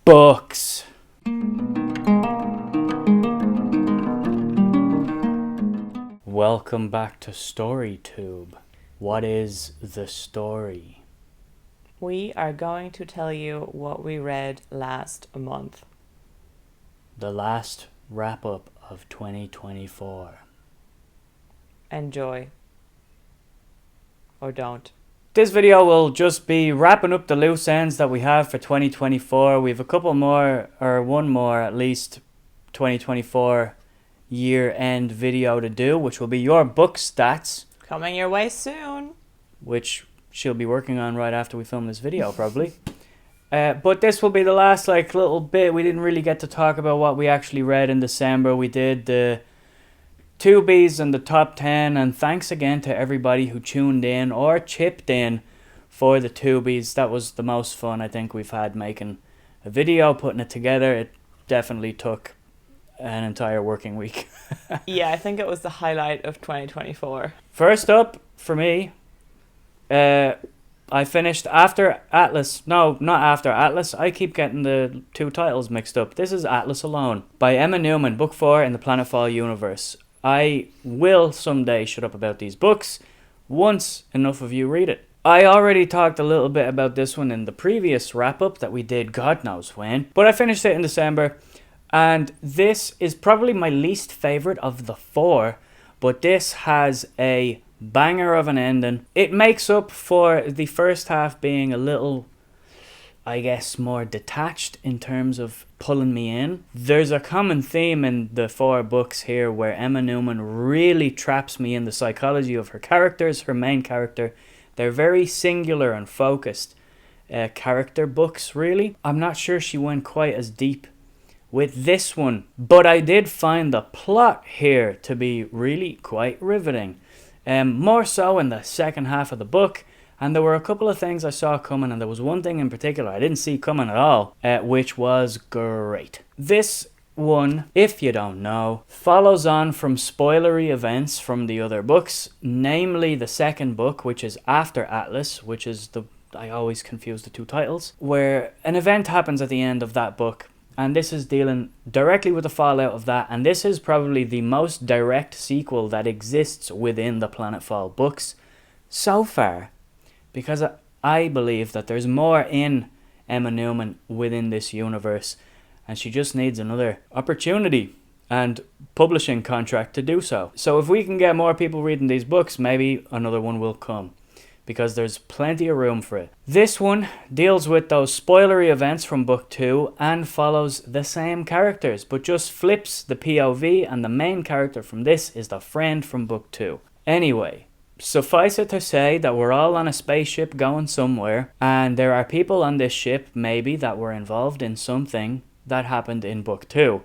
Books. Welcome back to StoryTube. What is the story? We are going to tell you what we read last month. The last wrap-up of 2024. Enjoy. Or don't. This video will just be wrapping up the loose ends that we have for 2024. We have a couple more, or one more at least, 2024 year-end video to do, which will be your book stats. Coming your way soon. Which she'll be working on right after we film this video, probably. But this will be the last little bit. We didn't really get to talk about what we actually read in December. We did the 2Bs and the top 10, and thanks again to everybody who tuned in or chipped in for the 2Bs. That was the most fun I think we've had making a video, putting it together. It definitely took an entire working week. Yeah, I think it was the highlight of 2024. First up for me, I finished After Atlas. No, not After Atlas. I keep getting the two titles mixed up. This is Atlas Alone by Emma Newman, book 4 in the Planetfall universe. I will someday shut up about these books once enough of you read it. I already talked a little bit about this one in the previous wrap-up that we did God knows when, but I finished it in December, and this is probably my least favourite of the 4, but this has a banger of an ending. It makes up for the first half being a little, I guess, more detached in terms of pulling me in. There's a common theme in the 4 books here where Emma Newman really traps me in the psychology of her characters, her main character. They're very singular and focused character books, really. I'm not sure she went quite as deep with this one, but I did find the plot here to be really quite riveting. More so in the second half of the book. And there were a couple of things I saw coming, and there was one thing in particular I didn't see coming at all, which was great. This one, if you don't know, follows on from spoilery events from the other books, namely the second book, which is After Atlas, which is I always confuse the two titles, where an event happens at the end of that book, and this is dealing directly with the fallout of that, and this is probably the most direct sequel that exists within the Planetfall books so far. Because I believe that there's more in Emma Newman within this universe, and she just needs another opportunity and publishing contract to do so. So if we can get more people reading these books, maybe another one will come, because there's plenty of room for it. This one deals with those spoilery events from book 2 and follows the same characters, but just flips the POV, and the main character from this is the friend from book 2. Anyway, suffice it to say that we're all on a spaceship going somewhere, and there are people on this ship maybe that were involved in something that happened in book 2.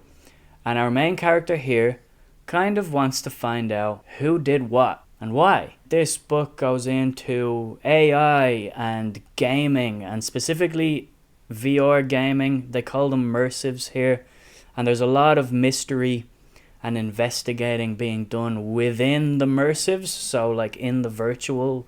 And our main character here kind of wants to find out who did what and why. This book goes into AI and gaming, and specifically VR gaming. They call them immersives here, and there's a lot of mystery and investigating being done within the immersives, so like in the virtual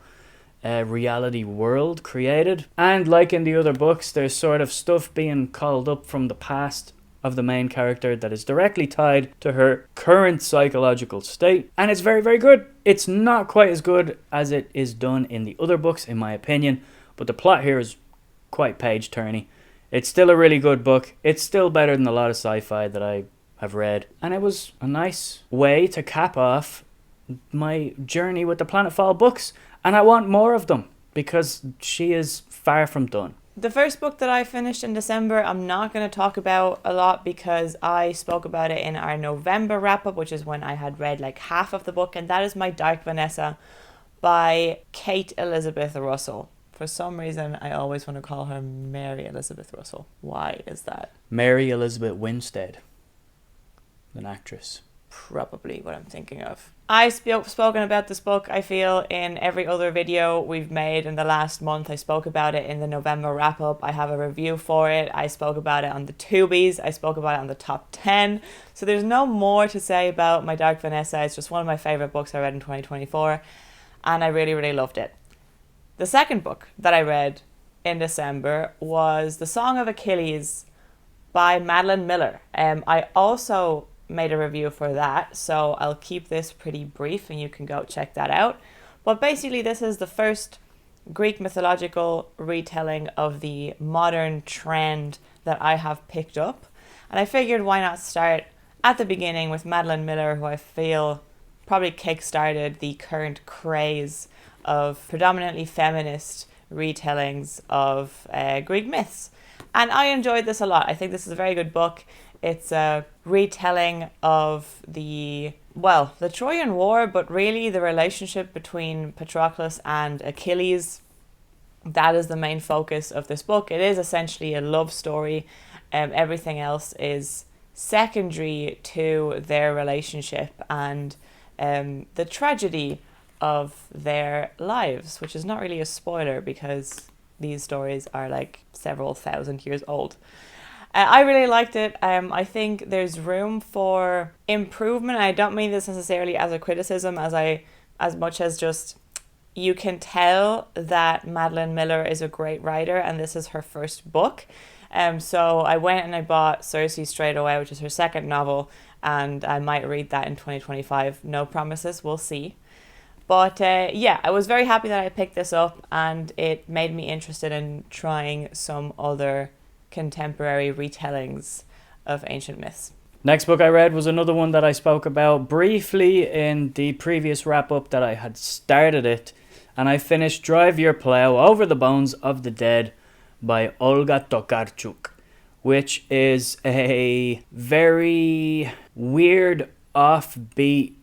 reality world created. And like in the other books, there's sort of stuff being called up from the past of the main character that is directly tied to her current psychological state, and it's very, very good. It's not quite as good as it is done in the other books, in my opinion, but the plot here is quite page-turny. It's still a really good book. It's still better than a lot of sci-fi that I have read, and it was a nice way to cap off my journey with the Planetfall books, and I want more of them because she is far from done. The first book that I finished in December, I'm not going to talk about a lot because I spoke about it in our November wrap-up, which is when I had read like half of the book, and that is My Dark Vanessa by Kate Elizabeth Russell. For some reason, I always want to call her Mary Elizabeth Russell. Why is that? Mary Elizabeth Winstead, an actress. Probably what I'm thinking of. I've spoken about this book, I feel, in every other video we've made in the last month. I spoke about it in the November wrap-up. I have a review for it. I spoke about it on the 2Bs. I spoke about it on the top 10. So there's no more to say about My Dark Vanessa. It's just one of my favourite books I read in 2024. And I really, really loved it. The second book that I read in December was The Song of Achilles by Madeline Miller. I also made a review for that, so I'll keep this pretty brief and you can go check that out. But basically, this is the first Greek mythological retelling of the modern trend that I have picked up. And I figured why not start at the beginning with Madeline Miller, who I feel probably kickstarted the current craze of predominantly feminist retellings of Greek myths. And I enjoyed this a lot. I think this is a very good book. It's a retelling of the Trojan War, but really the relationship between Patroclus and Achilles. That is the main focus of this book. It is essentially a love story. Everything else is secondary to their relationship and the tragedy of their lives, which is not really a spoiler because these stories are like several thousand years old. I really liked it. I think there's room for improvement. I don't mean this necessarily as a criticism, as much as just you can tell that Madeline Miller is a great writer and this is her first book. So I went and I bought Circe straight away, which is her second novel, and I might read that in 2025. No promises, we'll see. But I was very happy that I picked this up, and it made me interested in trying some other contemporary retellings of ancient myths. Next book I read was another one that I spoke about briefly in the previous wrap-up that I had started it, and I finished Drive Your Plow Over the Bones of the Dead by Olga Tokarczuk, which is a very weird, offbeat,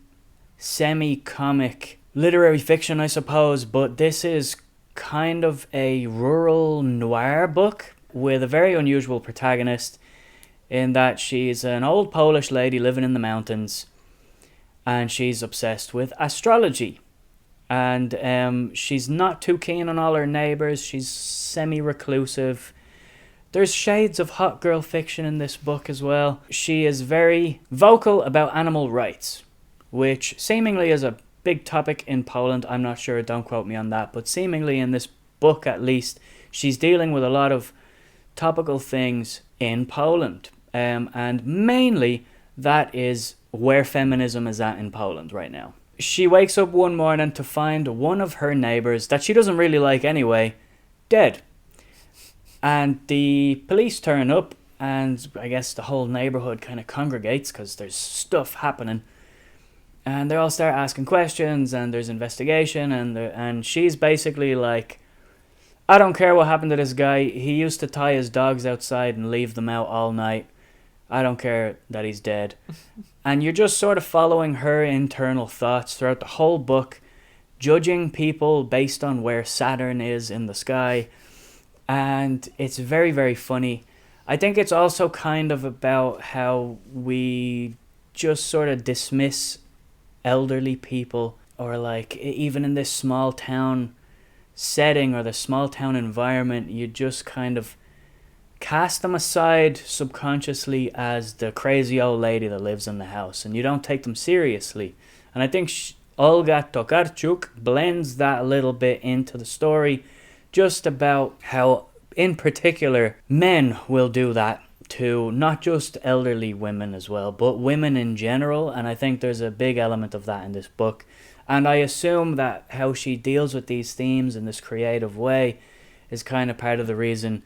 semi-comic literary fiction, I suppose, but this is kind of a rural noir book with a very unusual protagonist in that she's an old Polish lady living in the mountains and she's obsessed with astrology. And she's not too keen on all her neighbours. She's semi-reclusive. There's shades of hot girl fiction in this book as well. She is very vocal about animal rights, which seemingly is a big topic in Poland. I'm not sure, don't quote me on that. But seemingly in this book, at least, she's dealing with a lot of topical things in Poland. And mainly, that is where feminism is at in Poland right now. She wakes up one morning to find one of her neighbours, that she doesn't really like anyway, dead. And the police turn up, and I guess the whole neighbourhood kind of congregates because there's stuff happening. And they all start asking questions, and there's investigation, and she's basically like, I don't care what happened to this guy. He used to tie his dogs outside and leave them out all night. I don't care that he's dead. And you're just sort of following her internal thoughts throughout the whole book, judging people based on where Saturn is in the sky. And it's very, very funny. I think it's also kind of about how we just sort of dismiss elderly people, or like even in this small town setting or the small town environment, you just kind of cast them aside subconsciously as the crazy old lady that lives in the house, and you don't take them seriously. And I think Olga Tokarczuk blends that a little bit into the story, just about how, in particular, men will do that to not just elderly women as well, but women in general. And I think there's a big element of that in this book. And I assume that how she deals with these themes in this creative way is kind of part of the reason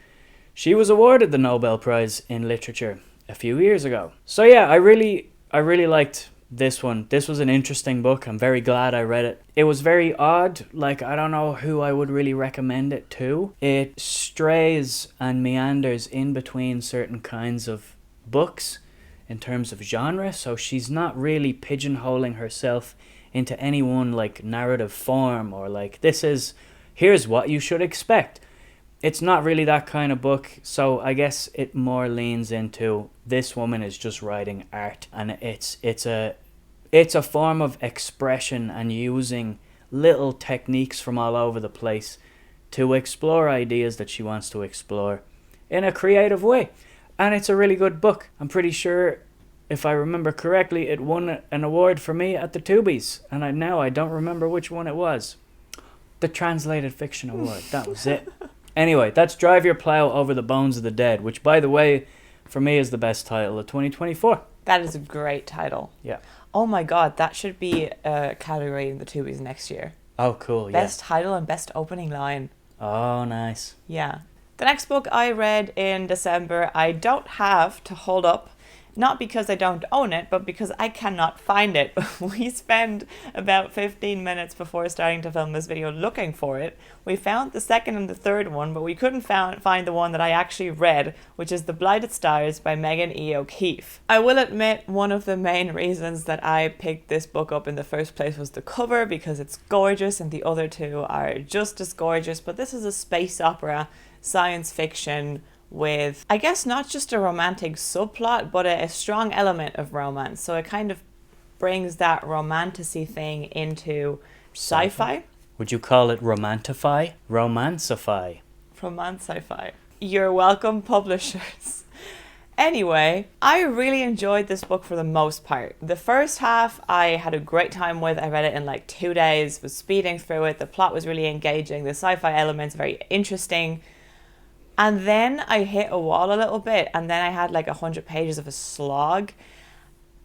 she was awarded the Nobel Prize in Literature a few years ago. So yeah, I really liked this one. This was an interesting book. I'm very glad I read it. It was very odd. Like, I don't know who I would really recommend it to. It strays and meanders in between certain kinds of books in terms of genre. So she's not really pigeonholing herself into any one like narrative form, or like, here's what you should expect. It's not really that kind of book, so I guess it more leans into this woman is just writing art, and it's a form of expression and using little techniques from all over the place to explore ideas that she wants to explore in a creative way. And it's a really good book. I'm pretty sure, if I remember correctly, it won an award for me at the Tubies, and I don't remember which one it was. The Translated Fiction Award, that was it. Anyway, that's Drive Your Plow Over the Bones of the Dead, which, by the way, for me is the best title of 2024. That is a great title. Yeah. Oh my god, that should be a category in the Tubies next year. Oh, cool. Best title and best opening line. Oh, nice. Yeah. The next book I read in December, I don't have to hold up. Not because I don't own it, but because I cannot find it. We spent about 15 minutes before starting to film this video looking for it. We found the second and the third one, but we couldn't find the one that I actually read, which is The Blighted Stars by Megan E. O'Keefe. I will admit one of the main reasons that I picked this book up in the first place was the cover, because it's gorgeous and the other two are just as gorgeous, but this is a space opera, science fiction, with, I guess, not just a romantic subplot, but a strong element of romance. So it kind of brings that romanticy thing into sci-fi. Would you call it romantify? Romancify. Romancify. You're welcome, publishers. Anyway, I really enjoyed this book for the most part. The first half I had a great time with. I read it in like 2 days, was speeding through it. The plot was really engaging. The sci-fi elements very interesting. And then I hit a wall a little bit, and then I had like 100 pages of a slog.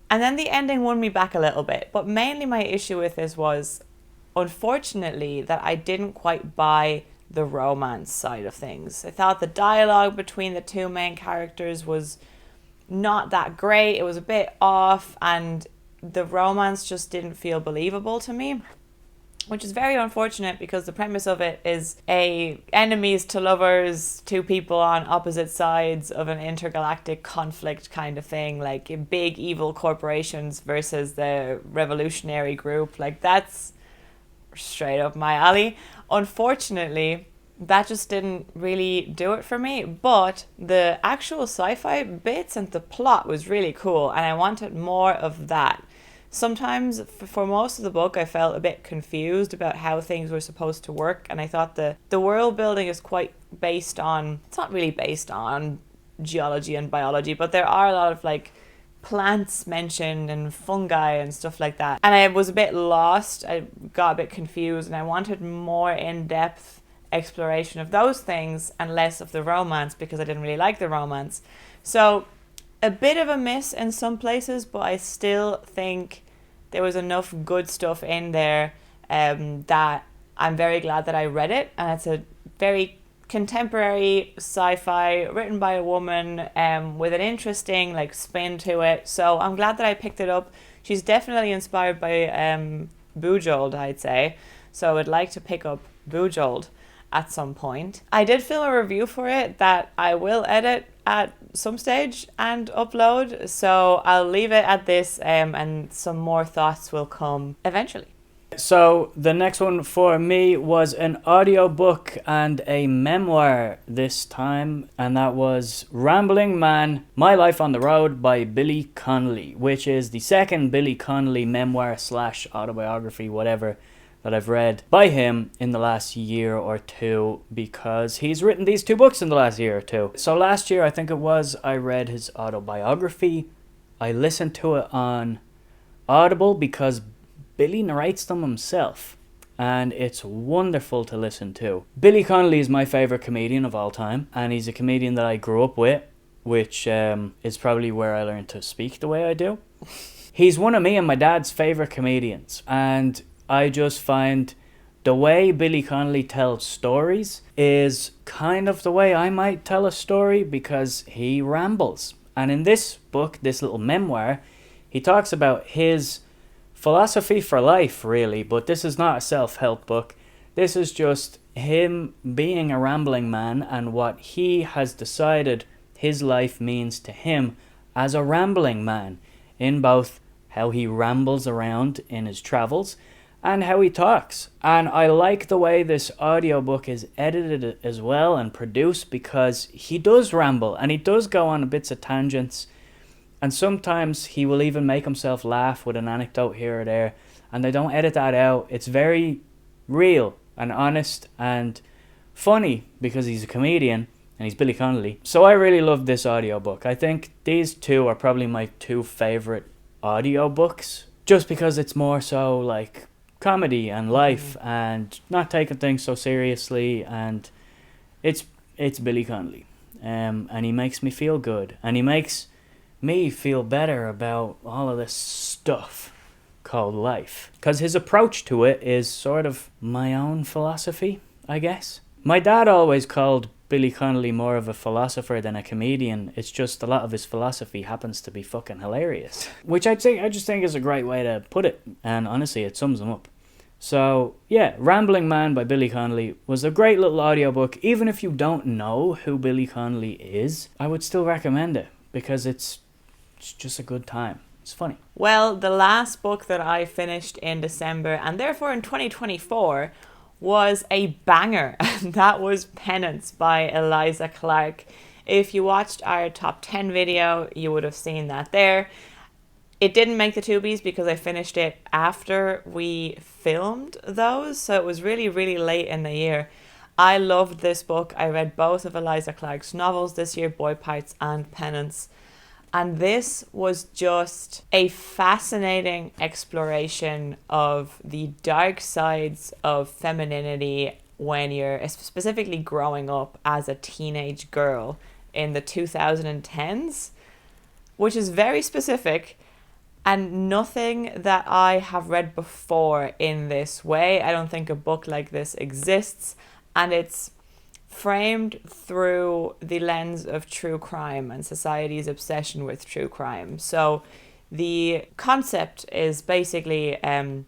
And then the ending won me back a little bit. But mainly my issue with this was, unfortunately, that I didn't quite buy the romance side of things. I thought the dialogue between the two main characters was not that great. It was a bit off, and the romance just didn't feel believable to me, which is very unfortunate because the premise of it is enemies to lovers, two people on opposite sides of an intergalactic conflict kind of thing, like big evil corporations versus the revolutionary group. Like, that's straight up my alley. Unfortunately, that just didn't really do it for me, but the actual sci-fi bits and the plot was really cool, and I wanted more of that. Sometimes, for most of the book, I felt a bit confused about how things were supposed to work, and I thought the world building is quite based on, it's not really based on geology and biology, but there are a lot of like plants mentioned and fungi and stuff like that. And I was a bit lost, I got a bit confused, and I wanted more in-depth exploration of those things and less of the romance, because I didn't really like the romance. So a bit of a miss in some places, but I still think there was enough good stuff in there that I'm very glad that I read it. And it's a very contemporary sci-fi written by a woman with an interesting like spin to it. So I'm glad that I picked it up. She's definitely inspired by Bujold, I'd say. So I'd like to pick up Bujold at some point. I did film a review for it that I will edit at some stage and upload, so I'll leave it at this, and some more thoughts will come eventually. So the next one for me was an audiobook and a memoir this time, and that was Rambling Man, My Life on the Road by Billy Connolly, which is the second Billy Connolly memoir / autobiography, whatever, that I've read by him in the last year or two, because he's written these 2 books in the last year or two. So last year, I think it was, I read his autobiography. I listened to it on Audible because Billy narrates them himself, and it's wonderful to listen to. Billy Connolly is my favourite comedian of all time, and he's a comedian that I grew up with, which is probably where I learned to speak the way I do. He's one of me and my dad's favourite comedians, and I just find the way Billy Connolly tells stories is kind of the way I might tell a story, because he rambles. And in this book, this little memoir, he talks about his philosophy for life, really, but this is not a self-help book. This is just him being a rambling man and what he has decided his life means to him as a rambling man, in both how he rambles around in his travels and how he talks. And I like the way this audiobook is edited as well and produced, because he does ramble and he does go on bits of tangents, and sometimes he will even make himself laugh with an anecdote here or there, and they don't edit that out. It's very real and honest and funny because he's a comedian and he's Billy Connolly. So I really love this audiobook. I think these 2 are probably my 2 favorite audiobooks, just because it's more so like comedy and life and not taking things so seriously, and it's Billy Connolly. and he makes me feel good, and he makes me feel better about all of this stuff called life. Because his approach to it is sort of my own philosophy, I guess. My dad always called Billy Connolly more of a philosopher than a comedian. It's just a lot of his philosophy happens to be fucking hilarious. Which I just think is a great way to put it. And honestly, it sums him up. So, yeah, Rambling Man by Billy Connolly was a great little audiobook. Even if you don't know who Billy Connolly is, I would still recommend it. Because it's just a good time. It's funny. Well, the last book that I finished in December, and therefore in 2024, was a banger, and that was Penance by Eliza Clark. If you watched our top 10 video, you would have seen that there. It didn't make the Tubies because I finished it after we filmed those, so it was really, really late in the year. I loved this book. I read both of Eliza Clark's novels this year, Boy Parts and Penance. And this was just a fascinating exploration of the dark sides of femininity when you're specifically growing up as a teenage girl in the 2010s, which is very specific and nothing that I have read before in this way. I don't think a book like this exists, and it's framed through the lens of true crime and society's obsession with true crime. So the concept is basically a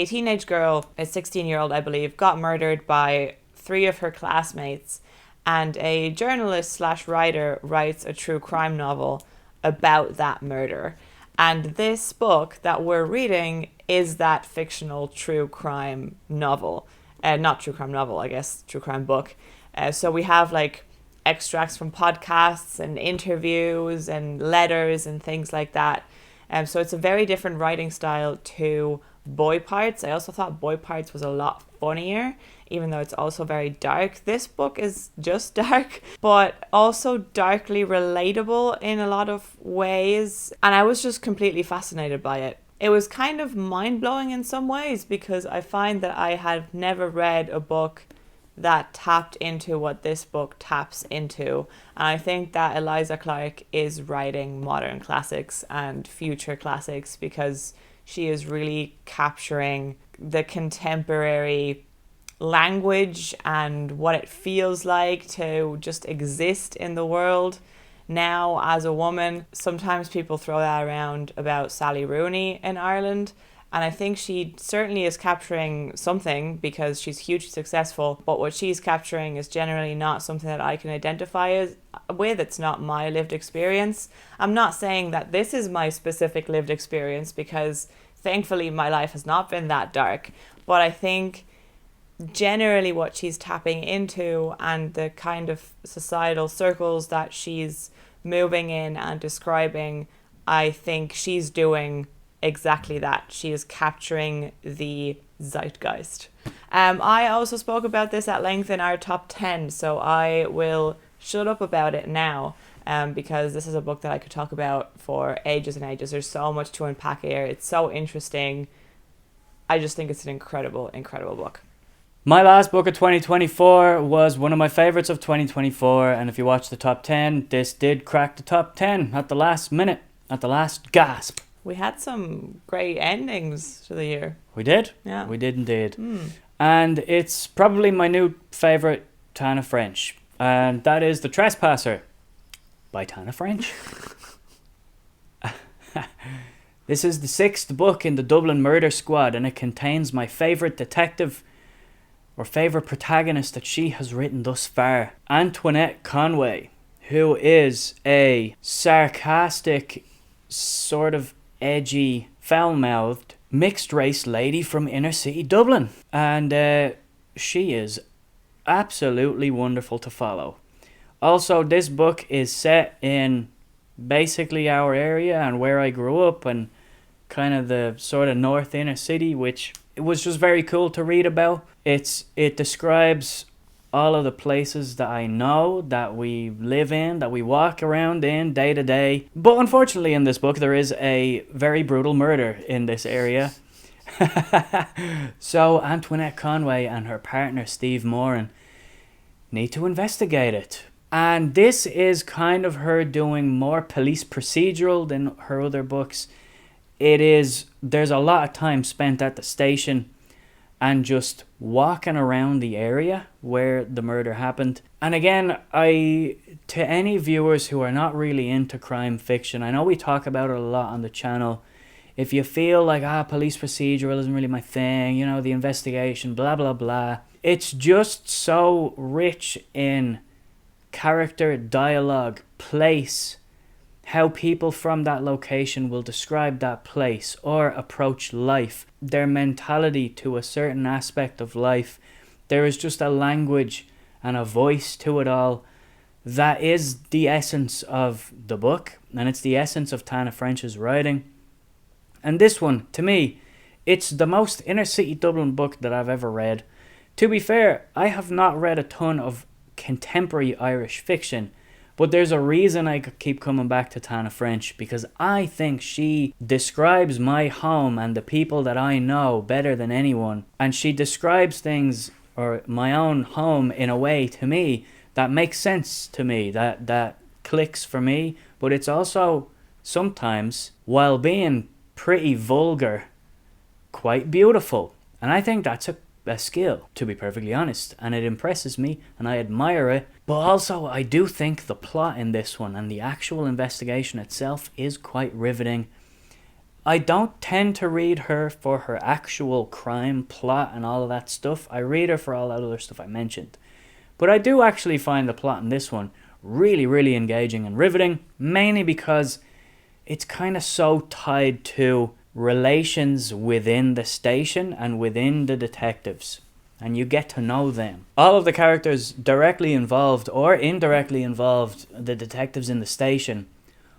teenage girl, a 16-year-old, I believe, got murdered by 3 of her classmates, and a journalist slash writer writes a true crime novel about that murder. And this book that we're reading is that fictional true crime novel. Not true crime novel, I guess, true crime book. So we have like extracts from podcasts and interviews and letters and things like that. So it's a very different writing style to Boy Parts. I also thought Boy Parts was a lot funnier, even though it's also very dark. This book is just dark, but also darkly relatable in a lot of ways. And I was just completely fascinated by it. It was kind of mind-blowing in some ways because I find that I had never read a book that tapped into what this book taps into. And I think that Eliza Clark is writing modern classics and future classics because she is really capturing the contemporary language and what it feels like to just exist in the world now as a woman. Sometimes people throw that around about Sally Rooney in Ireland, and I think she certainly is capturing something because she's hugely successful, but what she's capturing is generally not something that I can identify with. It's not my lived experience. I'm not saying that this is my specific lived experience because thankfully my life has not been that dark, but I think generally what she's tapping into and the kind of societal circles that she's moving in and describing, I think she's doing exactly that. She is capturing the zeitgeist. I also spoke about this at length in our top 10, so I will shut up about it now because this is a book that I could talk about for ages and ages. There's so much to unpack here. It's so interesting. I just think it's an incredible, incredible book. My last book of 2024 was one of my favorites of 2024, and if you watch the top 10, this did crack the top 10 at the last minute, at the last gasp. We had some great endings to the year. We did? Yeah. We did indeed. And it's probably my new favourite Tana French, and that is The Trespasser by Tana French. This is the 6th book in the Dublin Murder Squad, and it contains my favourite detective or favourite protagonist that she has written thus far, Antoinette Conway, who is a sarcastic, sort of edgy, foul-mouthed, mixed-race lady from inner city Dublin. And she is absolutely wonderful to follow. Also, this book is set in basically our area and where I grew up and kind of the sort of north inner city, which it was just very cool to read about. It describes all of the places that I know, that we live in, that we walk around in day to day. But unfortunately in this book there is a very brutal murder in this area. So Antoinette Conway and her partner Steve Moran need to investigate it. And this is kind of her doing more police procedural than her other books. There's a lot of time spent at the station and just walking around the area where the murder happened. And again, to any viewers who are not really into crime fiction, I know we talk about it a lot on the channel. If you feel like, police procedural isn't really my thing, the investigation, blah, blah, blah. It's just so rich in character, dialogue, place, how people from that location will describe that place or approach life, their mentality to a certain aspect of life. There is just a language and a voice to it all that is the essence of the book, and it's the essence of Tana French's writing. And this one, to me, it's the most inner city Dublin book that I've ever read. To be fair, I have not read a ton of contemporary Irish fiction, but there's a reason I keep coming back to Tana French, because I think she describes my home and the people that I know better than anyone. And she describes things, or my own home, in a way to me that makes sense to me, that clicks for me. But it's also sometimes, while being pretty vulgar, quite beautiful. And I think that's a skill, to be perfectly honest, and it impresses me and I admire it. But also I do think the plot in this one and the actual investigation itself is quite riveting. I don't tend to read her for her actual crime plot and all of that stuff. I read her for all that other stuff I mentioned. But I do actually find the plot in this one really, really engaging and riveting, mainly because it's kind of so tied to relations within the station and within the detectives, and you get to know them. All of the characters directly involved or indirectly involved, the detectives in the station,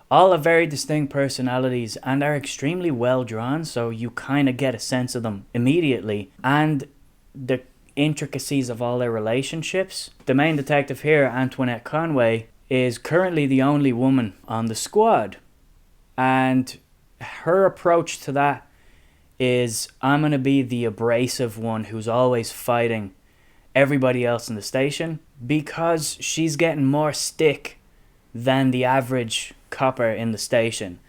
all have very distinct personalities and are extremely well drawn, so you kind of get a sense of them immediately, and the intricacies of all their relationships. The main detective here, Antoinette Conway, is currently the only woman on the squad, and her approach to that is, I'm going to be the abrasive one who's always fighting everybody else in the station, because she's getting more stick than the average copper in the station.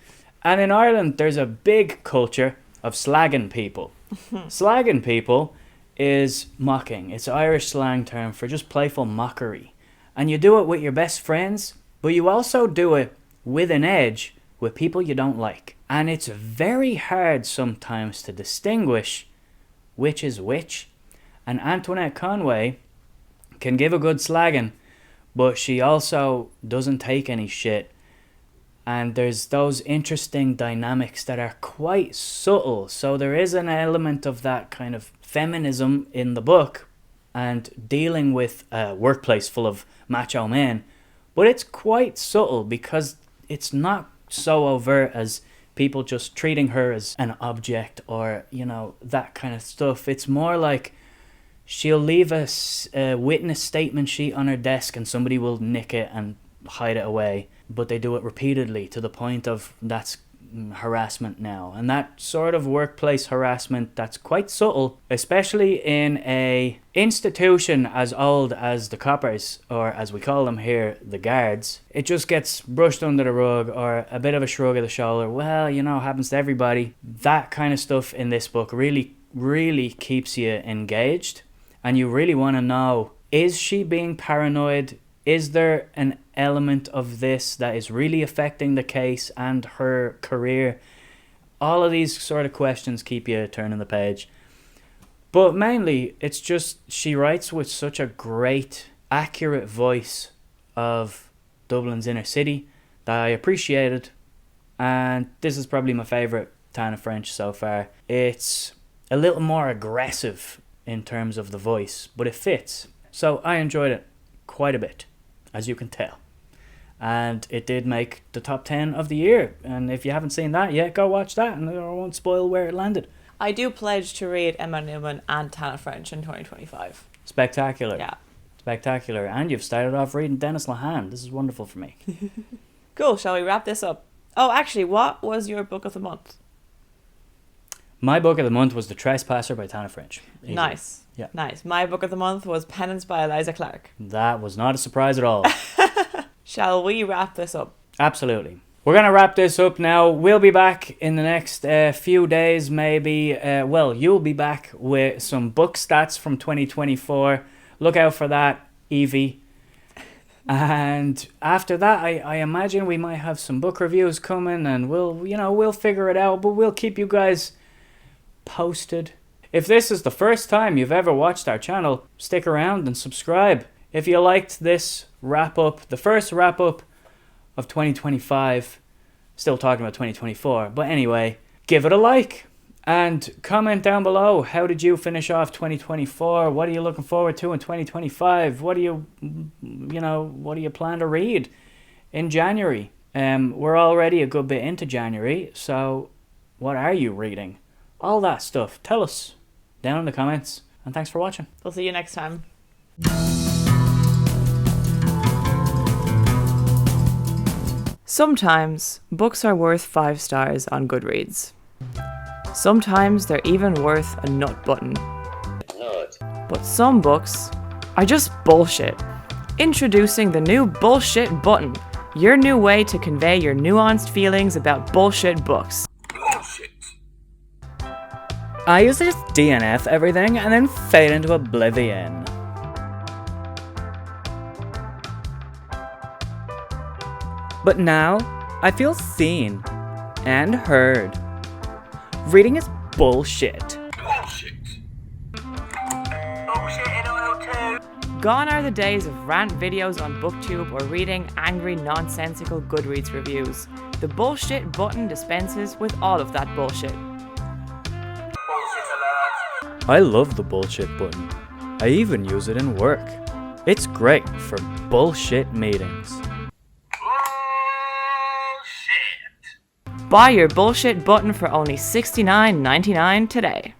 And in Ireland, there's a big culture of slagging people. Slagging people is mocking. It's an Irish slang term for just playful mockery. And you do it with your best friends, but you also do it with an edge with people you don't like. And it's very hard sometimes to distinguish which is which. And Antoinette Conway can give a good slagging, but she also doesn't take any shit. And there's those interesting dynamics that are quite subtle. So there is an element of that kind of feminism in the book and dealing with a workplace full of macho men. But it's quite subtle because it's not so overt as people just treating her as an object or, that kind of stuff. It's more like she'll leave a witness statement sheet on her desk and somebody will nick it and hide it away. But they do it repeatedly to the point of that's harassment now. And that sort of workplace harassment that's quite subtle, especially in a institution as old as the coppers, or as we call them here, the guards. It just gets brushed under the rug, or a bit of a shrug of the shoulder. Well, happens to everybody. That kind of stuff in this book really, really keeps you engaged, and you really want to know, is she being paranoid? Is there an element of this that is really affecting the case and her career? All of these sort of questions keep you turning the page. But mainly, it's just she writes with such a great, accurate voice of Dublin's inner city that I appreciated. And this is probably my favourite Tana French so far. It's a little more aggressive in terms of the voice, but it fits. So I enjoyed it quite a bit, as you can tell. And it did make the top 10 of the year. And if you haven't seen that yet, go watch that, and I won't spoil where it landed. I do pledge to read Emma Newman and Tana French in 2025. Spectacular. Yeah. Spectacular. And you've started off reading Dennis Lehane. This is wonderful for me. Cool. Shall we wrap this up? Oh, actually, what was your book of the month? My book of the month was The Trespasser by Tana French. Easy. Nice. Yeah. Nice. My book of the month was Penance by Eliza Clark. That was not a surprise at all. Shall we wrap this up? Absolutely. We're going to wrap this up now. We'll be back in the next few days, maybe. You'll be back with some book stats from 2024. Look out for that, Evie. And after that, I imagine we might have some book reviews coming, and we'll figure it out, but we'll keep you guys posted. If this is the first time you've ever watched our channel, stick around and subscribe. If you liked this wrap-up, the first wrap-up of 2025, still talking about 2024, but anyway, give it a like and comment down below. How did you finish off 2024? What are you looking forward to in 2025? What do you plan to read in January? We're already a good bit into January, so what are you reading? All that stuff. Tell us down in the comments, and thanks for watching. We'll see you next time. Sometimes books are worth 5 stars on Goodreads. Sometimes they're even worth a nut button. But some books are just bullshit. Introducing the new Bullshit Button, your new way to convey your nuanced feelings about bullshit books. Bullshit. I used to just DNF everything and then fade into oblivion. But now, I feel seen and heard. Reading is bullshit. Bullshit. Bullshit in oil too. Gone are the days of rant videos on BookTube or reading angry, nonsensical Goodreads reviews. The Bullshit Button dispenses with all of that bullshit. Bullshit alert. I love the bullshit button. I even use it in work. It's great for bullshit meetings. Bullshit. Buy your Bullshit Button for only $69.99 today.